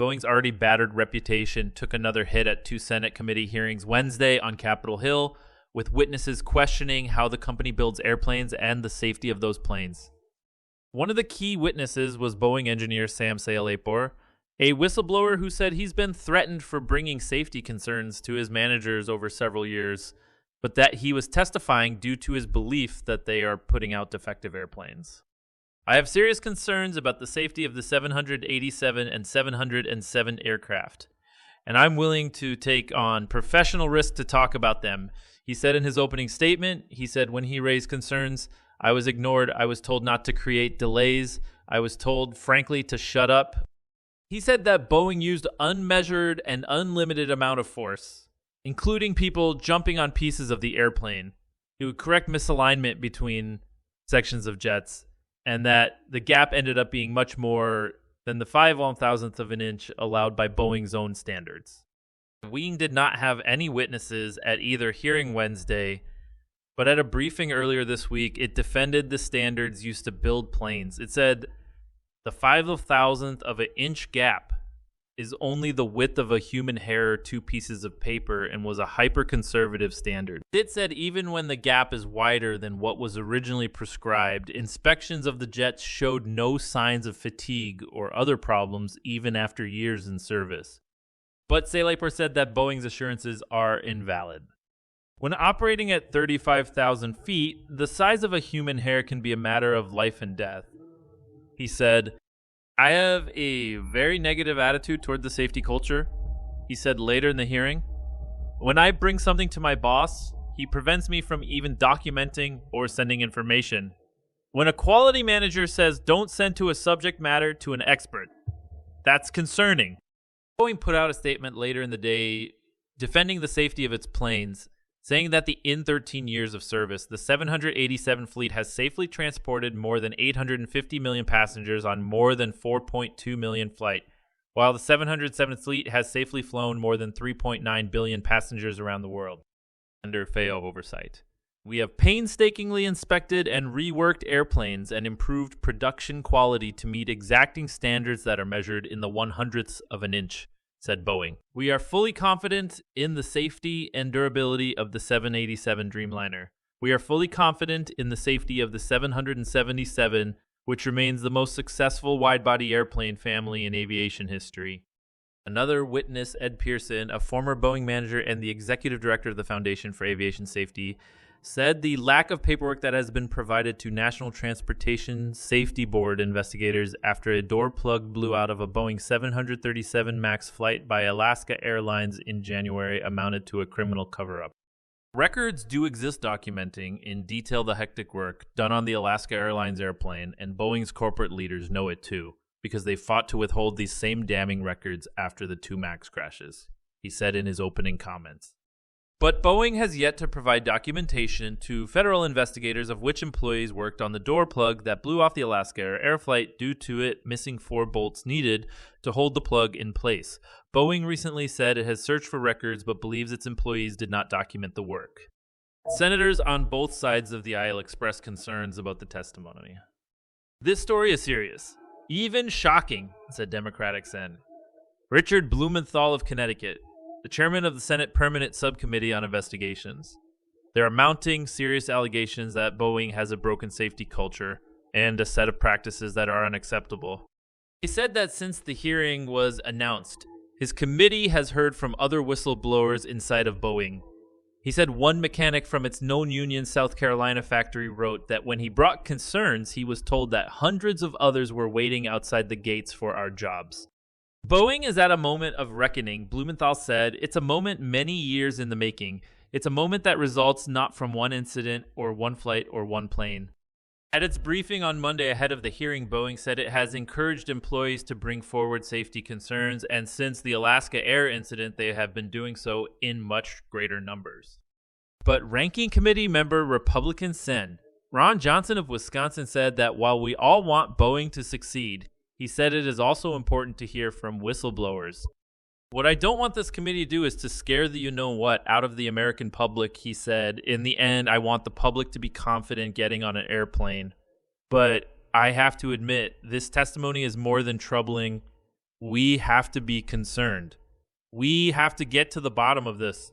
Boeing's already battered reputation took another hit at two Senate committee hearings Wednesday on Capitol Hill, with witnesses questioning how the company builds airplanes and the safety of those planes. One of the key witnesses was Boeing engineer Sam Salehpour, a whistleblower who said he's been threatened for bringing safety concerns to his managers over several years, but that he was testifying due to his belief that they are putting out defective airplanes. I have serious concerns about the safety of the 787 and 707 aircraft, and I'm willing to take on professional risk to talk about them, he said in his opening statement. He said when he raised concerns, I was ignored. I was told not to create delays. I was told, frankly, to shut up. He said that Boeing used unmeasured and unlimited amount of force, including people jumping on pieces of the airplane, to correct misalignment between sections of jets, and that the gap ended up being much more than the 5/1000th of an inch allowed by Boeing's own standards. Boeing did not have any witnesses at either hearing Wednesday, but at a briefing earlier this week, it defended the standards used to build planes. It said the 5/1000th of an inch gap is only the width of a human hair or two pieces of paper and was a hyper-conservative standard. It said even when the gap is wider than what was originally prescribed, inspections of the jets showed no signs of fatigue or other problems even after years in service. But Salehpour said that Boeing's assurances are invalid. When operating at 35,000 feet, the size of a human hair can be a matter of life and death. He said, I have a very negative attitude toward the safety culture, he said later in the hearing. When I bring something to my boss, he prevents me from even documenting or sending information. When a quality manager says don't send to a subject matter to an expert, that's concerning. Boeing put out a statement later in the day defending the safety of its planes, saying that in 13 years of service, the 787 fleet has safely transported more than 850 million passengers on more than 4.2 million flights, while the 707 fleet has safely flown more than 3.9 billion passengers around the world under FAO oversight. We have painstakingly inspected and reworked airplanes and improved production quality to meet exacting standards that are measured in the 100ths of an inch, said Boeing. We are fully confident in the safety and durability of the 787 Dreamliner. We are fully confident in the safety of the 777, which remains the most successful wide-body airplane family in aviation history. Another witness, Ed Pearson, a former Boeing manager and the executive director of the Foundation for Aviation Safety, said the lack of paperwork that has been provided to National Transportation Safety Board investigators after a door plug blew out of a Boeing 737 MAX flight by Alaska Airlines in January amounted to a criminal cover-up. Records do exist documenting in detail the hectic work done on the Alaska Airlines airplane, and Boeing's corporate leaders know it too, because they fought to withhold these same damning records after the two MAX crashes, he said in his opening comments. But Boeing has yet to provide documentation to federal investigators of which employees worked on the door plug that blew off the Alaska Air flight due to it missing 4 bolts needed to hold the plug in place. Boeing recently said it has searched for records but believes its employees did not document the work. Senators on both sides of the aisle expressed concerns about the testimony. This story is serious. Even shocking, said Democratic Sen. Richard Blumenthal of Connecticut, the chairman of the Senate Permanent Subcommittee on Investigations. There are mounting serious allegations that Boeing has a broken safety culture and a set of practices that are unacceptable. He said that since the hearing was announced, his committee has heard from other whistleblowers inside of Boeing. He said one mechanic from its known union South Carolina factory wrote that when he brought concerns, he was told that hundreds of others were waiting outside the gates for our jobs. Boeing is at a moment of reckoning, Blumenthal said. It's a moment many years in the making. It's a moment that results not from one incident or one flight or one plane. At its briefing on Monday ahead of the hearing, Boeing said it has encouraged employees to bring forward safety concerns, and since the Alaska Air incident, they have been doing so in much greater numbers. But Ranking Committee member Republican Sen. Ron Johnson of Wisconsin said that while we all want Boeing to succeed, he said it is also important to hear from whistleblowers. What I don't want this committee to do is to scare the you-know-what out of the American public, he said. In the end, I want the public to be confident getting on an airplane. But I have to admit, this testimony is more than troubling. We have to be concerned. We have to get to the bottom of this.